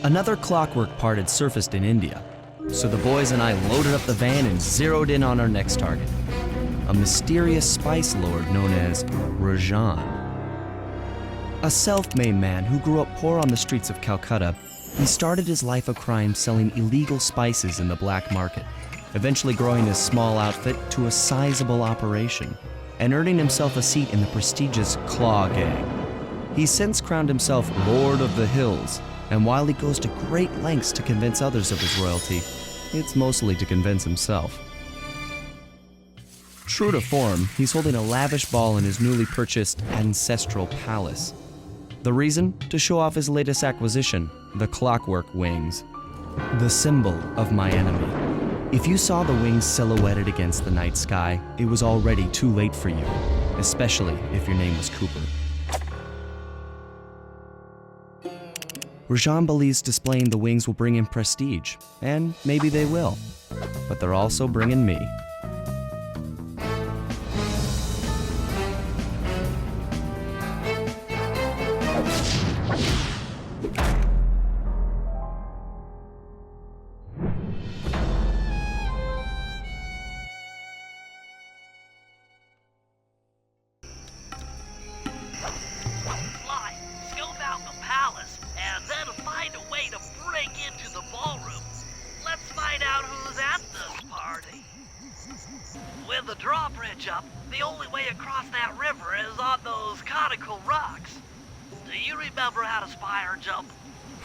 Another clockwork part had surfaced in India, so the boys and I loaded up the van and zeroed in on our next target, a mysterious spice lord known as Rajan. A self-made man who grew up poor on the streets of Calcutta, he started his life of crime selling illegal spices in the black market, eventually growing his small outfit to a sizable operation and earning himself a seat in the prestigious Klaww Gang. He's since crowned himself Lord of the Hills, and while he goes to great lengths to convince others of his royalty, it's mostly to convince himself. True to form, he's holding a lavish ball in his newly purchased ancestral palace. The reason? To show off his latest acquisition, the Clockwerk Wings, the symbol of my enemy. If you saw the wings silhouetted against the night sky, it was already too late for you, especially if your name was Cooper. Rajan believes displaying the wings will bring him prestige, and maybe they will, but they're also bringing me. With the drawbridge up, the only way across that river is on those conical rocks. Do you remember how to spire jump?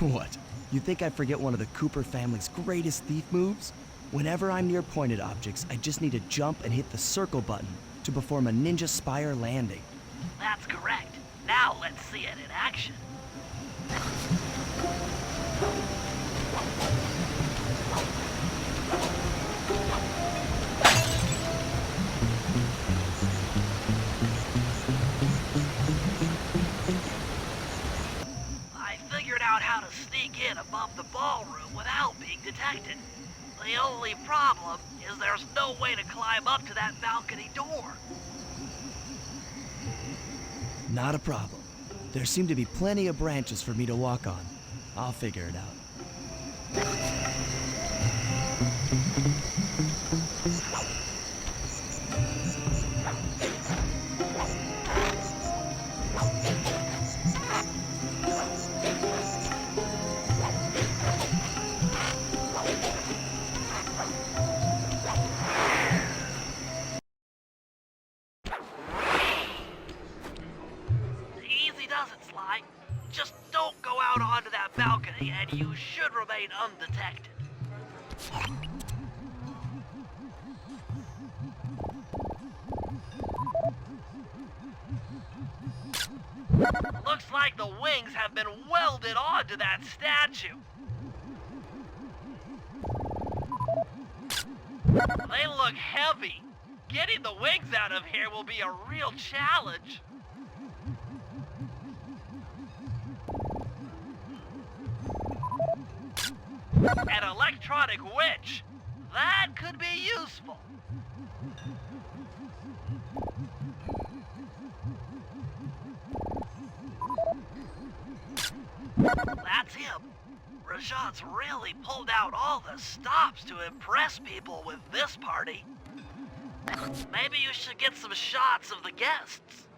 What? You think I forget one of the Cooper family's greatest thief moves? Whenever I'm near pointed objects, I just need to jump and hit the circle button to perform a ninja spire landing. That's correct. Now let's see it in action. How to sneak in above the ballroom without being detected. The only problem is there's no way to climb up to that balcony door. Not a problem. There seem to be plenty of branches for me to walk on. I'll figure it out. Just don't go out onto that balcony and you should remain undetected. Looks like the wings have been welded onto that statue. They look heavy. Getting the wings out of here will be a real challenge. An electronic winch. That could be useful. That's him. Rajan's really pulled out all the stops to impress people with this party. Maybe you should get some shots of the guests.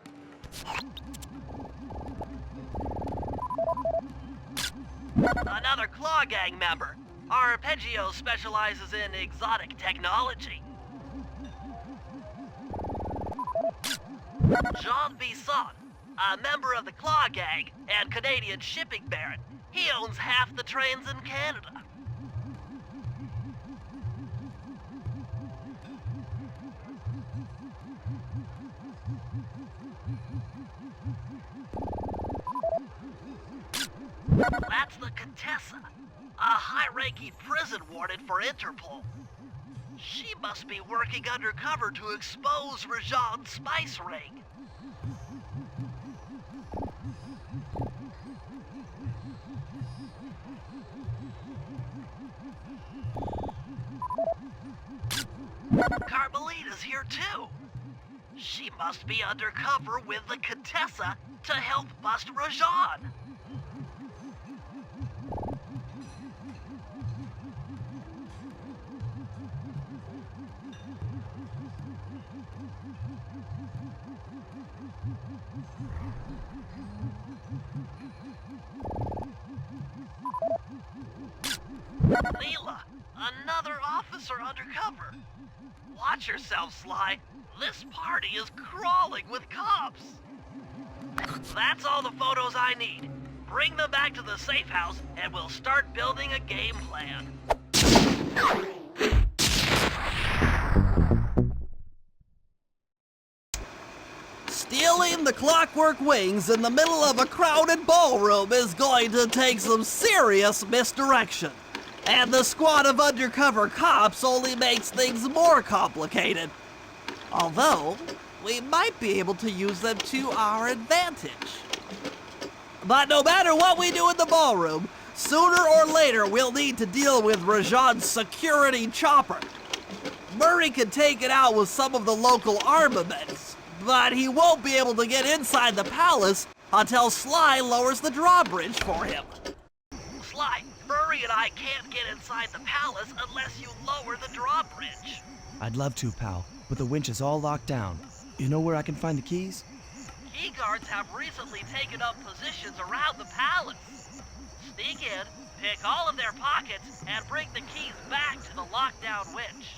Another Klaww Gang member. Arpeggio specializes in exotic technology. Jean Bisson, a member of the Klaww Gang and Canadian shipping baron. He owns half the trains in Canada. That's the Contessa, a high-ranking prison warden for Interpol. She must be working undercover to expose Rajan's spice ring. Carmelita's here too. She must be undercover with the Contessa to help bust Rajan. Leela, another officer undercover. Watch yourself, Sly. This party is crawling with cops. That's all the photos I need. Bring them back to the safe house and we'll start building a game plan. Stealing the Clockwerk Wings in the middle of a crowded ballroom is going to take some serious misdirection. And the squad of undercover cops only makes things more complicated. Although, we might be able to use them to our advantage. But no matter what we do in the ballroom, sooner or later we'll need to deal with Rajan's security chopper. Murray can take it out with some of the local armaments, but he won't be able to get inside the palace until Sly lowers the drawbridge for him. Sly, Murray and I can't get inside the palace unless you lower the drawbridge. I'd love to, pal, but the winch is all locked down. You know where I can find the keys? Key guards have recently taken up positions around the palace. Sneak in, pick all of their pockets, and bring the keys back to the lockdown winch.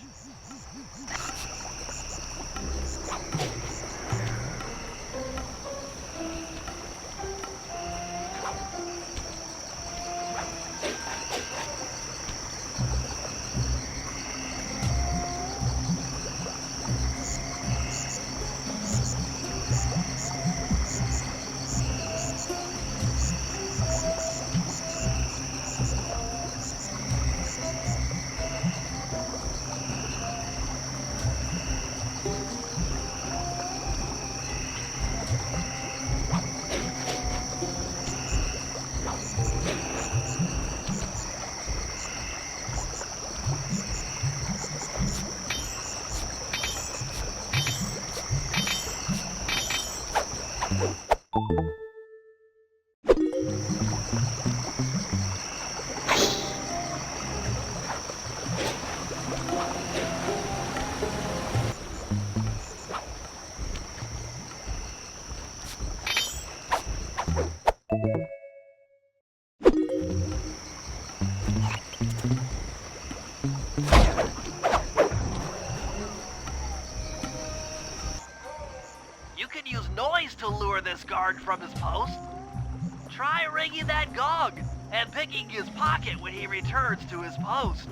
You can use noise to lure this guard from his post. Try ringing that gong and picking his pocket when he returns to his post.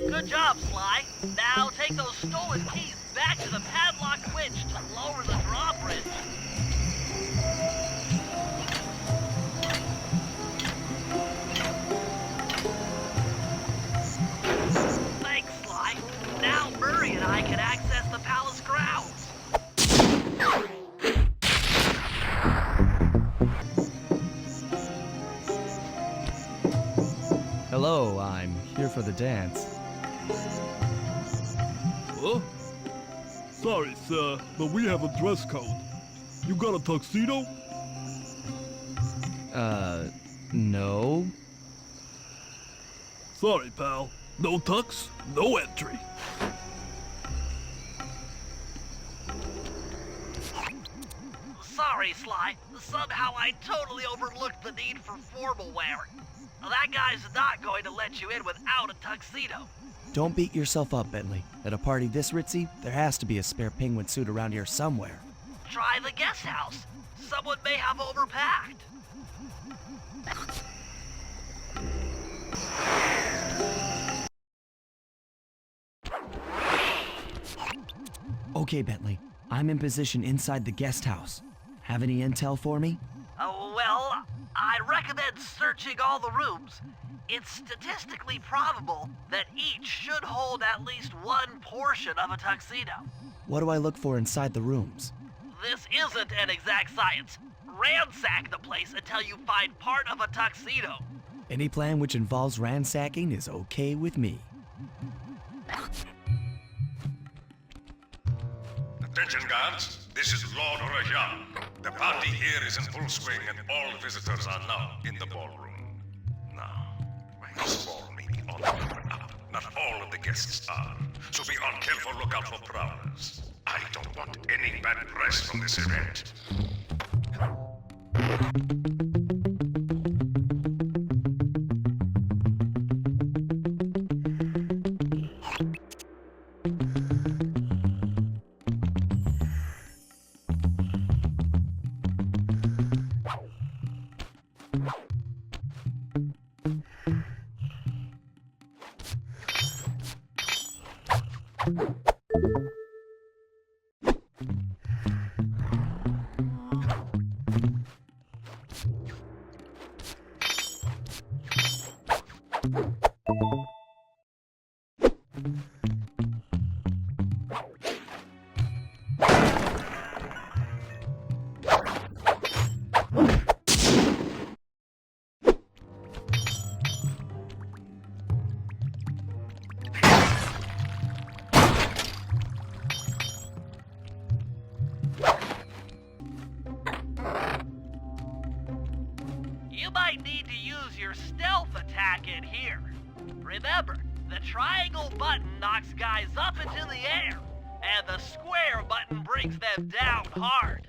Good job, Sly. Now take those stolen keys back to the padlocked winch to lower the drawbridge. Thanks, Sly. Now Murray and I can access the palace grounds. Hello, I'm here for the dance. Huh? Sorry, sir, but we have a dress code. You got a tuxedo? No. Sorry, pal. No tux, no entry. Sorry, Sly. Somehow I totally overlooked the need for formal wear. That guy's not going to let you in without a tuxedo. Don't beat yourself up, Bentley. At a party this ritzy, there has to be a spare penguin suit around here somewhere. Try the guest house. Someone may have overpacked. Okay, Bentley. I'm in position inside the guest house. Have any intel for me? Well, I recommend searching all the rooms. It's statistically probable that each should hold at least one portion of a tuxedo. What do I look for inside the rooms? This isn't an exact science. Ransack the place until you find part of a tuxedo. Any plan which involves ransacking is okay with me. Attention guards, this is Lord Rajan. The party here is in full swing and all visitors are now in the ballroom. Now, this ball may be on the up. Not all of the guests are, so be on careful lookout for prowlers. I don't want any bad press from this event. You might need to use your stealth attack in here. Remember, the triangle button knocks guys up into the air, and the square button brings them down hard.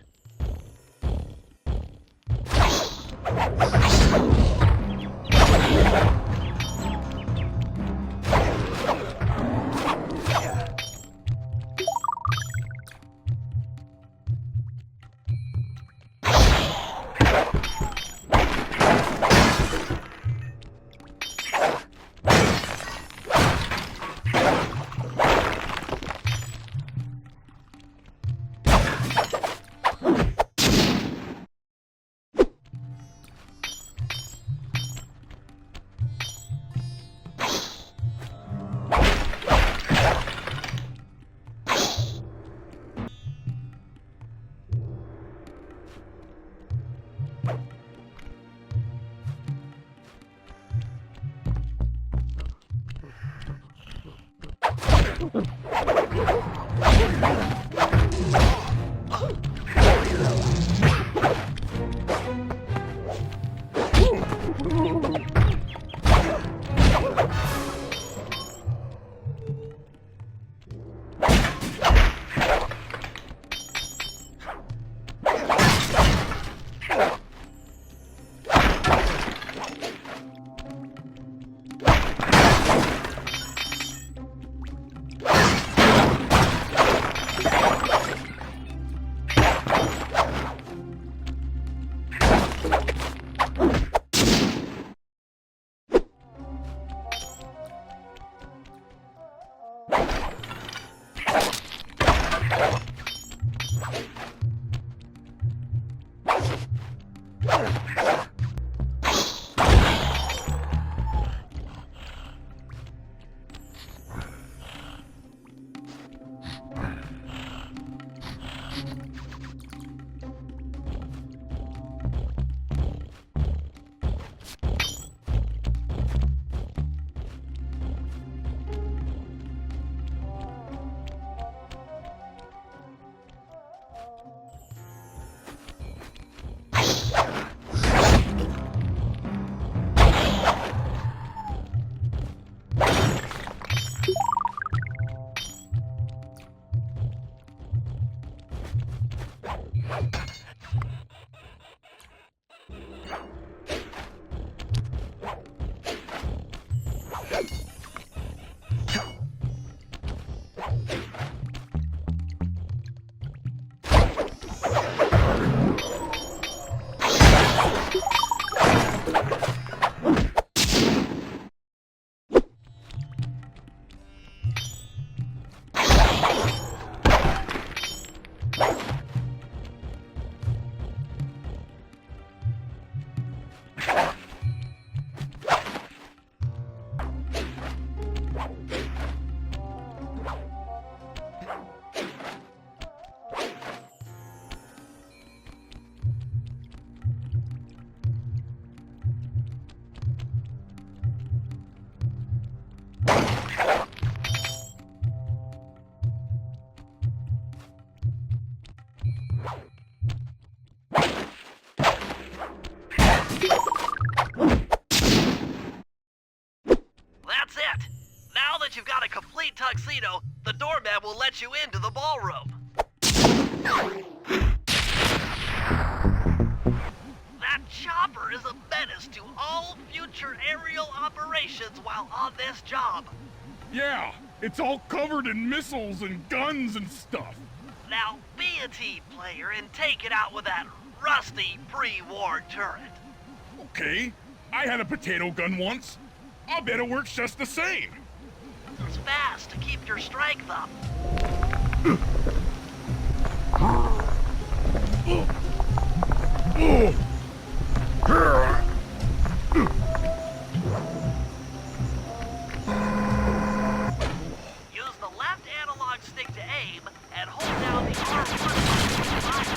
That's it! Now that you've got a complete tuxedo, the doorman will let you into the ballroom. That chopper is a menace to all future aerial operations while on this job. Yeah, it's all covered in missiles and guns and stuff. Now be a team player and take it out with that rusty pre-war turret. Okay, I had a potato gun once. I'll bet it works just the same. It's fast to keep your strength up. Use the left analog stick to aim and hold down the R1 button to fire.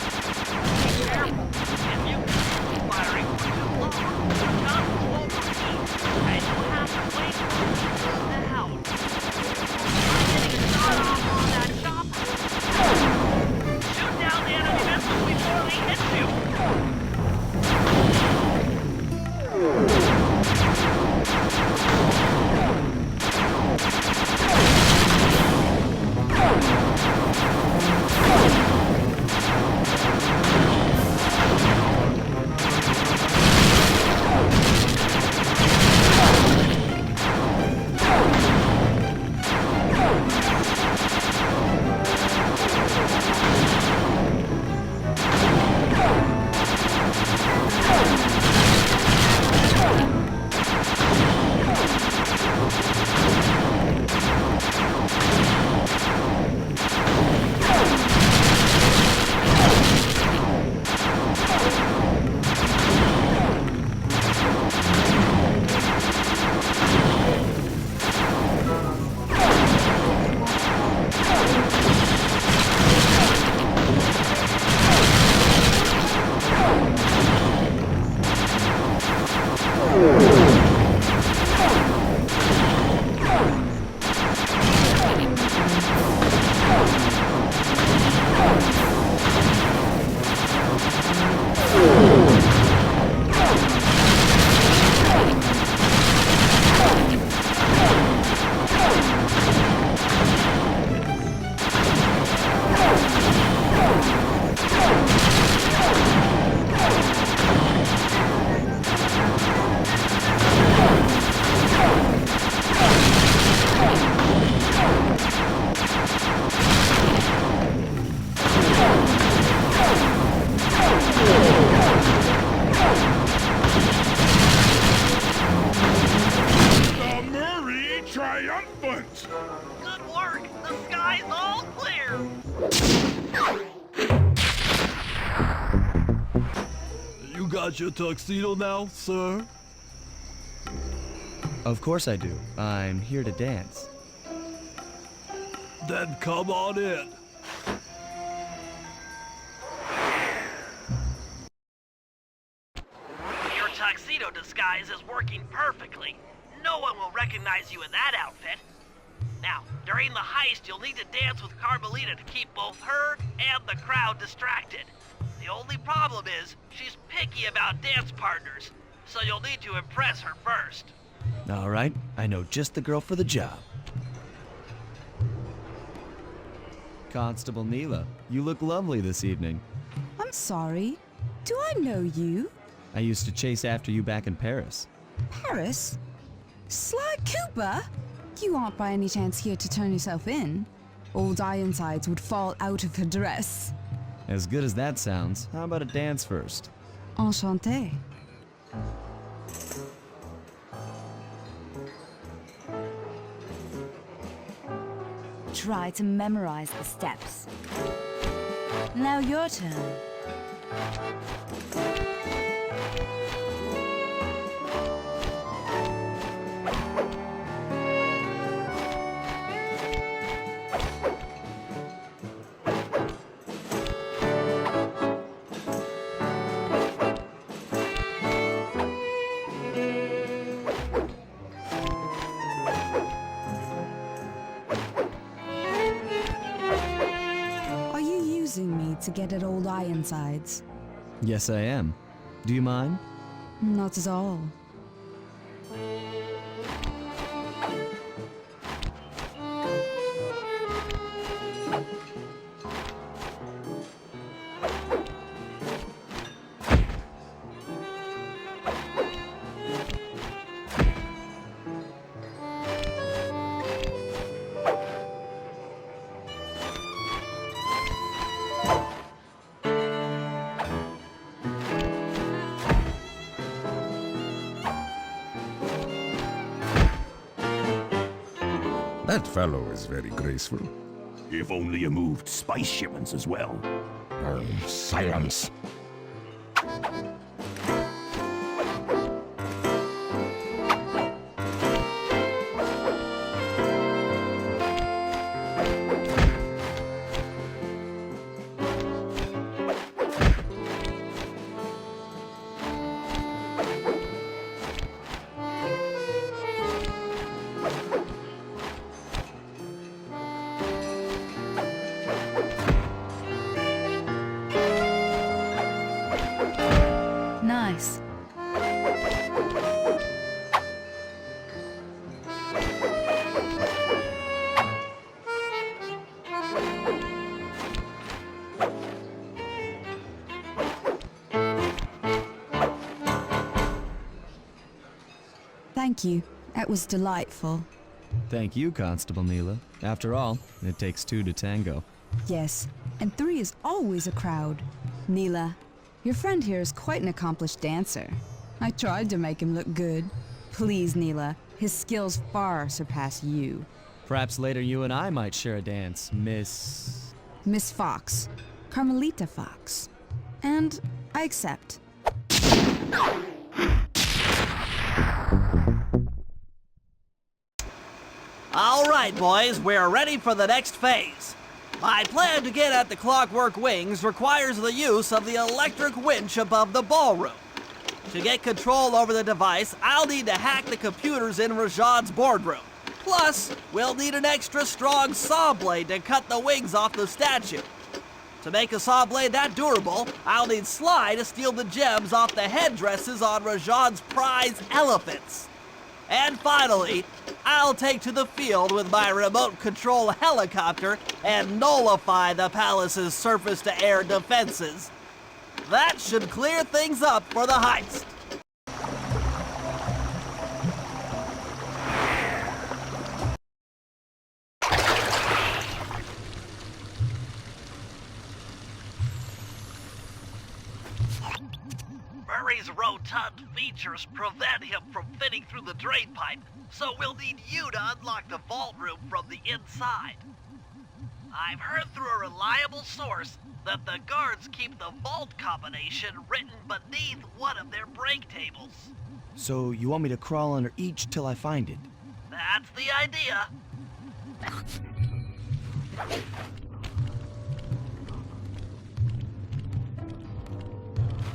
Be careful. If you continue firing for too long, the gun will overheat, and you'll have to wait for it to cool down. Try getting a shot off on that chopper. Shoot down the enemy missiles before they hit you. Triumphant! Good work! The sky's all clear! You got your tuxedo now, sir? Of course I do. I'm here to dance. Then come on in. Your tuxedo disguise is working perfectly. No one will recognize you in that outfit. Now, during the heist, you'll need to dance with Carmelita to keep both her and the crowd distracted. The only problem is, she's picky about dance partners, so you'll need to impress her first. All right, I know just the girl for the job. Constable Neela, you look lovely this evening. I'm sorry. Do I know you? I used to chase after you back in Paris. Paris? Sly Cooper? You aren't by any chance here to turn yourself in? Old Ironsides would fall out of her dress. As good as that sounds, how about a dance first? Enchanté. Try to memorize the steps. Now your turn. to get at old Ironsides? Yes, I am. Do you mind? Not at all. That fellow is very graceful. If only you moved spice shipments as well. Silence. Nice. Thank you. That was delightful. Thank you, Constable Neela. After all, it takes two to tango. Yes, and 3 is always a crowd. Neela, your friend here is quite an accomplished dancer. I tried to make him look good. Please, Neela, his skills far surpass you. Perhaps later you and I might share a dance, Miss... Miss Fox. Carmelita Fox. And I accept. All right, boys, we're ready for the next phase. My plan to get at the Clockwerk Wings requires the use of the electric winch above the ballroom. To get control over the device, I'll need to hack the computers in Rajan's boardroom. Plus, we'll need an extra strong saw blade to cut the wings off the statue. To make a saw blade that durable, I'll need Sly to steal the gems off the headdresses on Rajan's prize elephants. And finally, I'll take to the field with my remote control helicopter and nullify the palace's surface-to-air defenses. That should clear things up for the heist. Murray's rotund features prevent him from fitting through the drain pipe, so we'll need you to unlock the vault room from the inside. I've heard through a reliable source that the guards keep the vault combination written beneath one of their break tables. So you want me to crawl under each till I find it? That's the idea.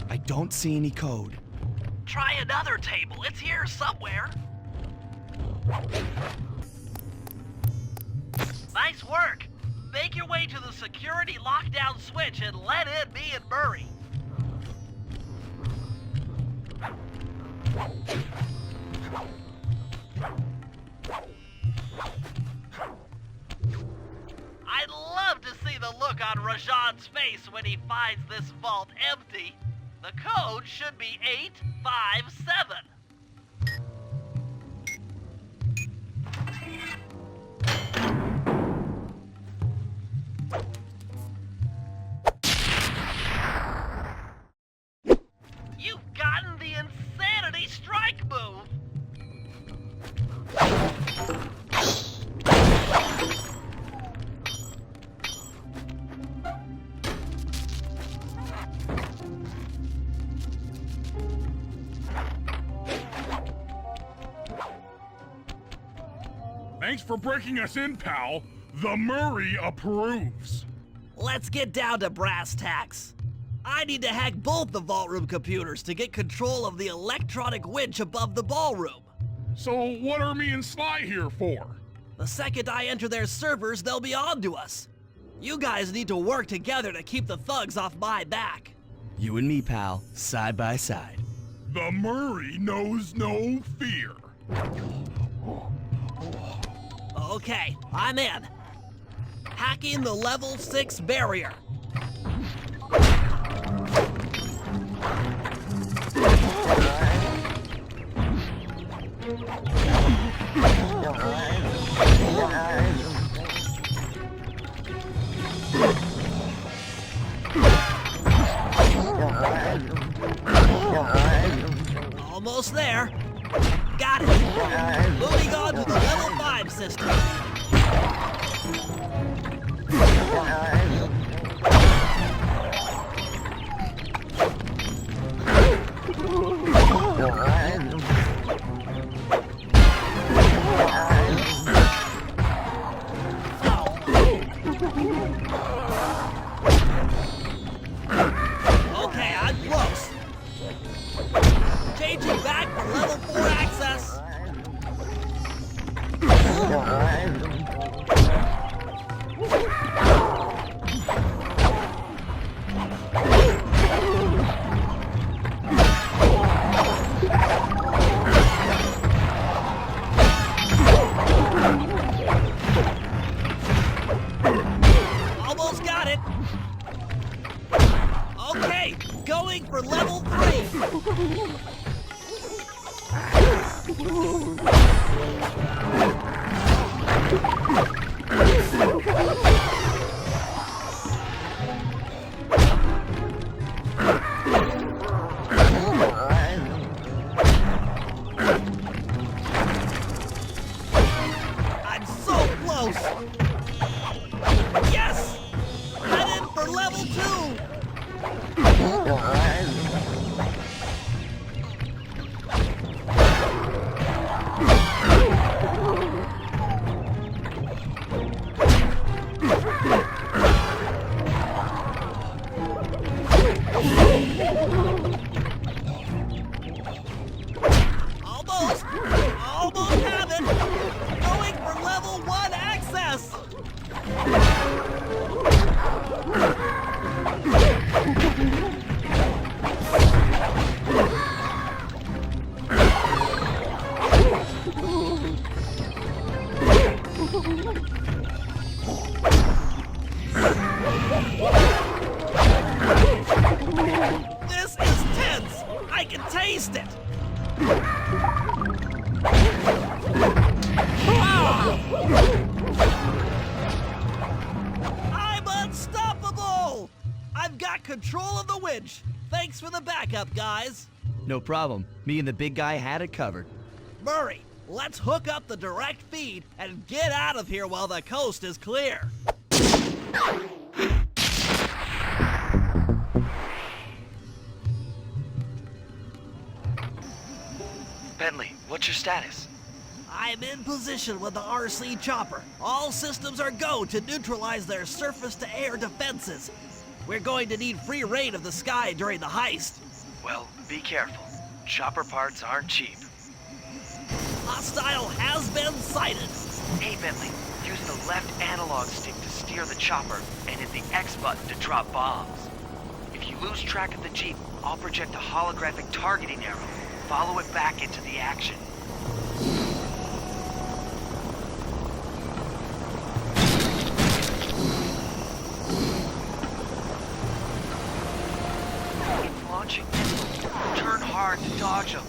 I don't see any code. Try another table. It's here somewhere. Nice work. Make your way to the security lockdown switch and let in me and Murray. I'd love to see the look on Rajan's face when he finds this vault empty. The code should be 857. You've gotten the insanity strike move. Thanks for breaking us in, pal. The Murray approves. Let's get down to brass tacks. I need to hack both the vault room computers to get control of the electronic winch above the ballroom. So what are me and Sly here for? The second I enter their servers, they'll be on to us. You guys need to work together to keep the thugs off my back. You and me, pal, side by side. The Murray knows no fear. Okay, I'm in. Hacking the level 6 barrier. Almost there. Got it. Moving on to the level 5 system. Okay, I'm close. Changing back for level 4 access. Almost got it. Okay, going for level 3. I'm so close. Yes! Headed for level 2. Almost have it. Going for level 1 access. This is tense. I can taste it. I'm unstoppable! I've got control of the winch. Thanks for the backup, guys. No problem. Me and the big guy had it covered. Murray, let's hook up the direct feed and get out of here while the coast is clear. Bentley, what's your status? I'm in position with the RC chopper. All systems are go to neutralize their surface-to-air defenses. We're going to need free reign of the sky during the heist. Well, be careful. Chopper parts aren't cheap. Hostile has been sighted. Hey, Bentley, use the left analog stick to steer the chopper and hit the X button to drop bombs. If you lose track of the Jeep, I'll project a holographic targeting arrow. Follow it back into the action. It's launching missiles. Turn hard to dodge them.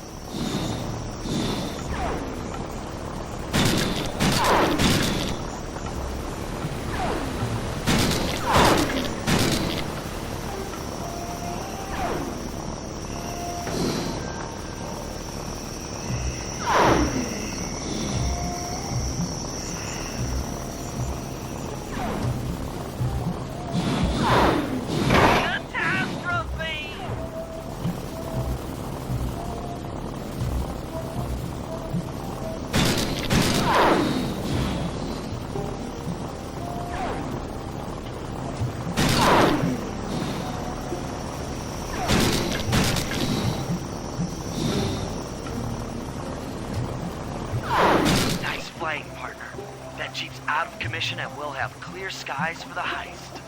out of commission and we'll have clear skies for the heist.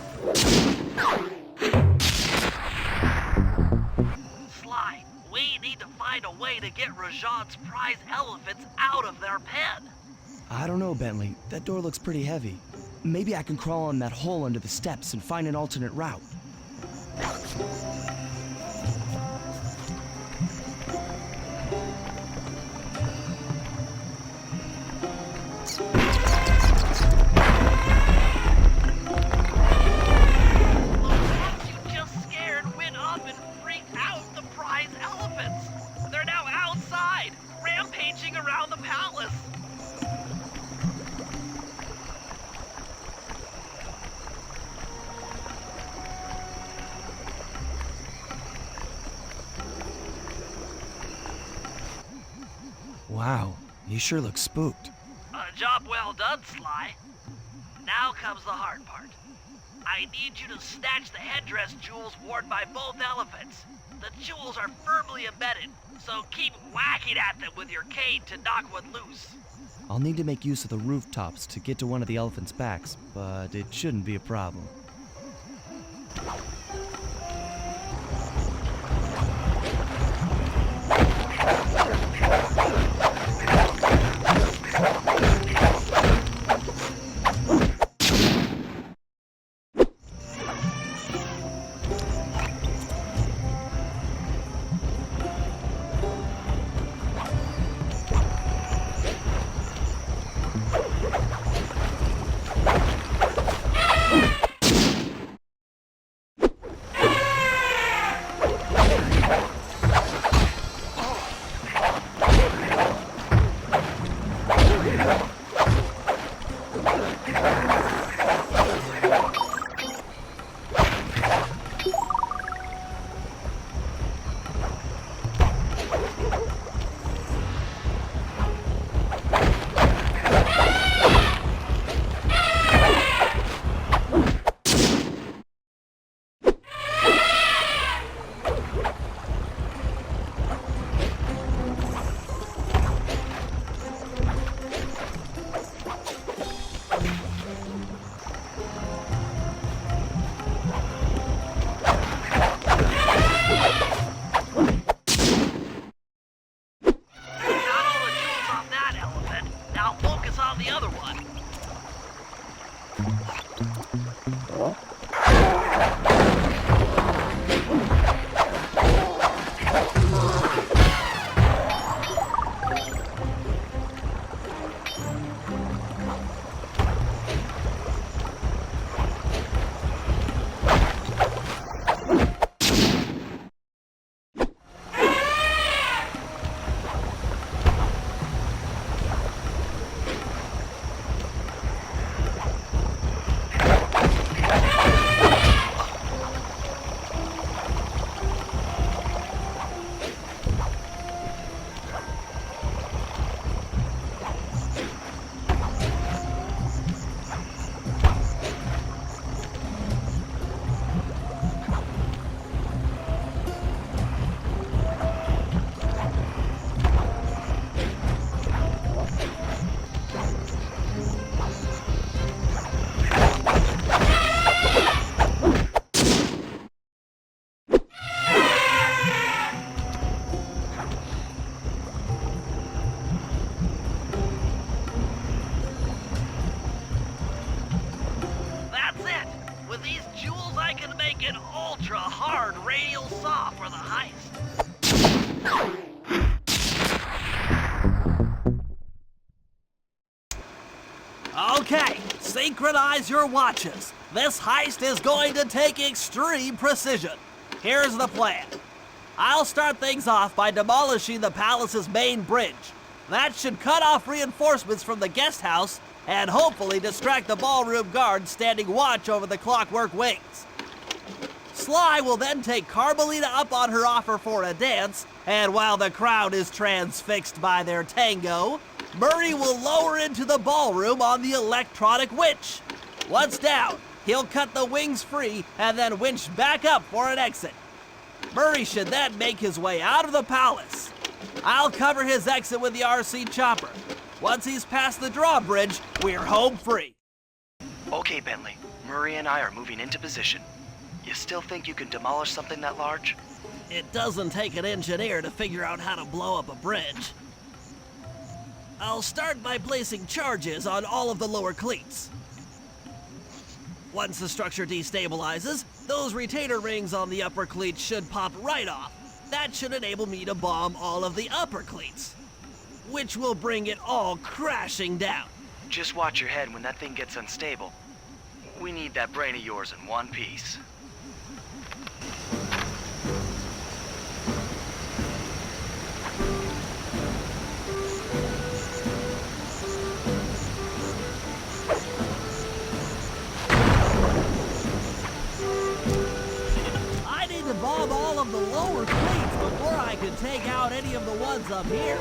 Sly, we need to find a way to get Rajan's prize elephants out of their pen. I don't know, Bentley. That door looks pretty heavy. Maybe I can crawl on that hole under the steps and find an alternate route. Wow, you sure look spooked. Job well done, Sly. Now comes the hard part. I need you to snatch the headdress jewels worn by both elephants. The jewels are firmly embedded, so keep whacking at them with your cane to knock one loose. I'll need to make use of the rooftops to get to one of the elephants' backs, but it shouldn't be a problem. hard radial saw for the heist. Okay, synchronize your watches. This heist is going to take extreme precision. Here's the plan. I'll start things off by demolishing the palace's main bridge. That should cut off reinforcements from the guest house and hopefully distract the ballroom guards standing watch over the Clockwerk Wings. Sly will then take Carmelita up on her offer for a dance, and while the crowd is transfixed by their tango, Murray will lower into the ballroom on the electronic winch. Once down, he'll cut the wings free and then winch back up for an exit. Murray should then make his way out of the palace. I'll cover his exit with the RC chopper. Once he's past the drawbridge, we're home free. Okay, Bentley. Murray and I are moving into position. You still think you can demolish something that large? It doesn't take an engineer to figure out how to blow up a bridge. I'll start by placing charges on all of the lower cleats. Once the structure destabilizes, those retainer rings on the upper cleats should pop right off. That should enable me to bomb all of the upper cleats, which will bring it all crashing down. Just watch your head when that thing gets unstable. We need that brain of yours in one piece. I need to bomb all of the lower cleats before I can take out any of the ones up here.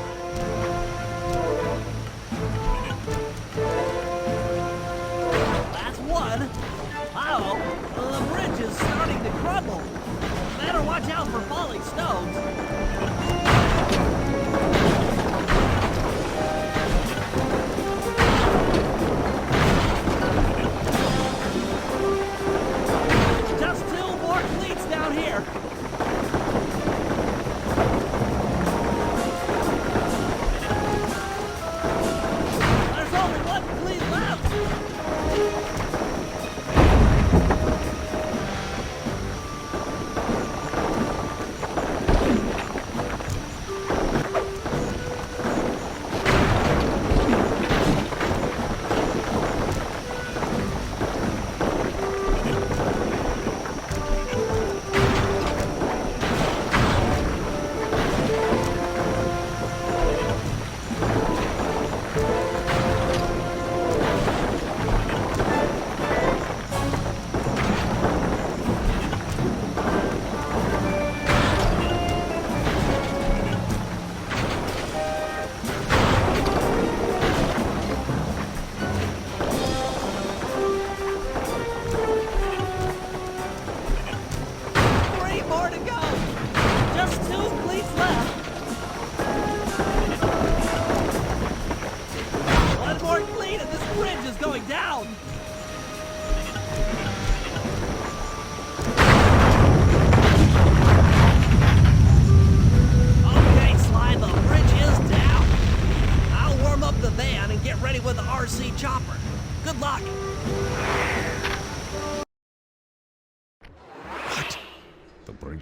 That's one. Uh-oh, the bridge is starting to crumble. Better watch out for falling stones. Just two more cleats down here. There's only one cleat left.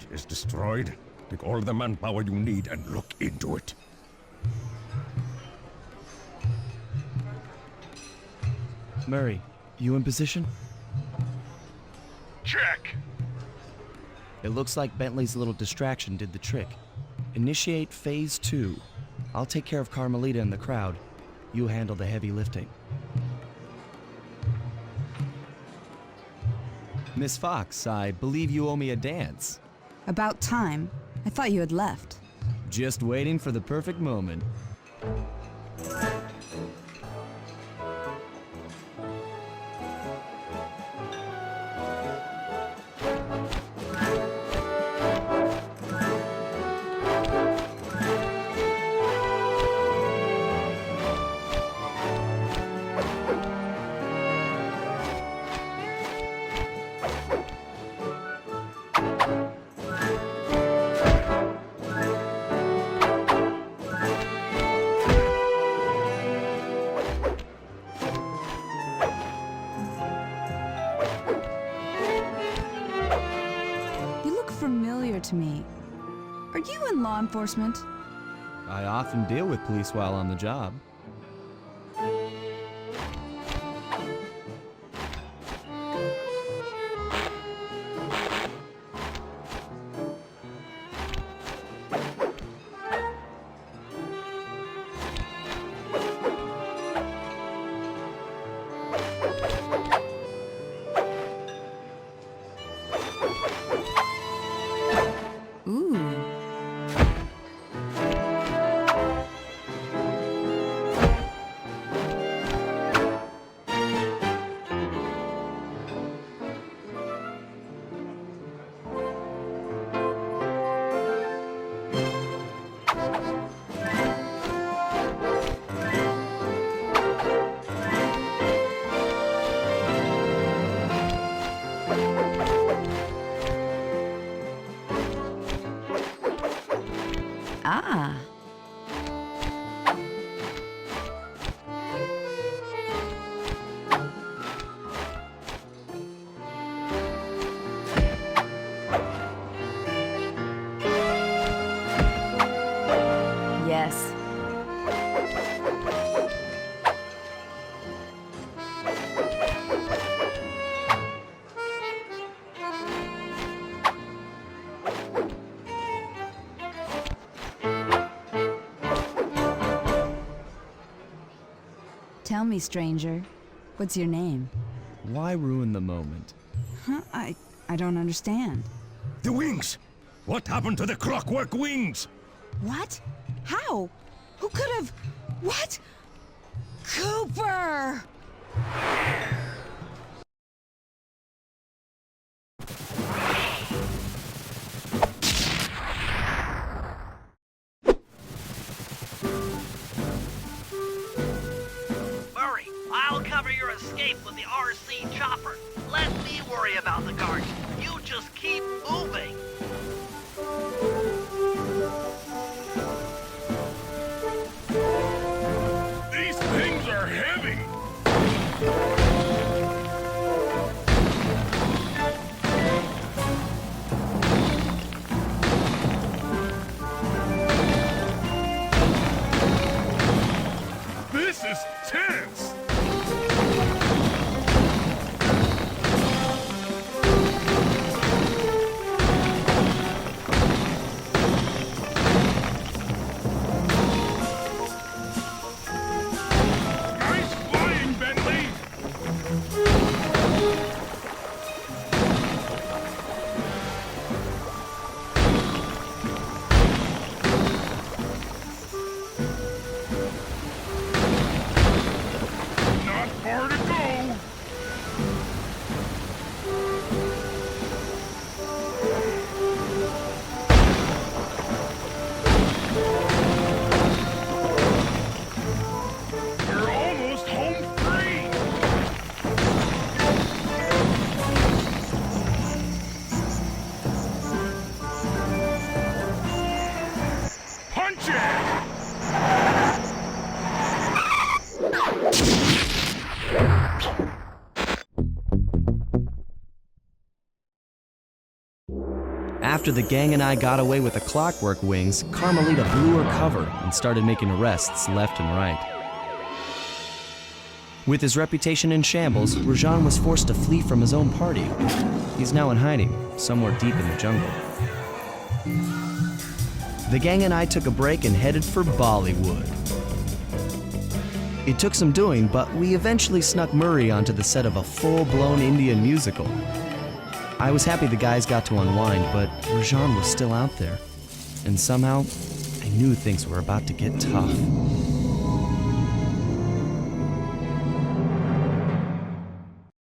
Is destroyed. Take all the manpower you need and look into it. Murray, you in position? Check! It looks like Bentley's little distraction did the trick. Initiate phase 2. I'll take care of Carmelita and the crowd. You handle the heavy lifting. Miss Fox, I believe you owe me a dance. About time. I thought you had left. Just waiting for the perfect moment. To me. Are you in law enforcement? I often deal with police while on the job. Yes. Tell me, stranger, what's your name? Why ruin the moment? Huh? I don't understand. The wings! What happened to the Clockwerk Wings? What? How? Who could have... What? Cooper! Murray, I'll cover your escape with the RC chopper. Let me worry about the guards. You just keep moving. These things are heavy! This is tense! Nice flying, Bentley! Not far to go! We're almost home free! Punch it! After the gang and I got away with the Clockwerk Wings, Carmelita blew her cover and started making arrests left and right. With his reputation in shambles, Rajan was forced to flee from his own party. He's now in hiding, somewhere deep in the jungle. The gang and I took a break and headed for Bollywood. It took some doing, but we eventually snuck Murray onto the set of a full-blown Indian musical. I was happy the guys got to unwind, but Rajan was still out there. And somehow, I knew things were about to get tough.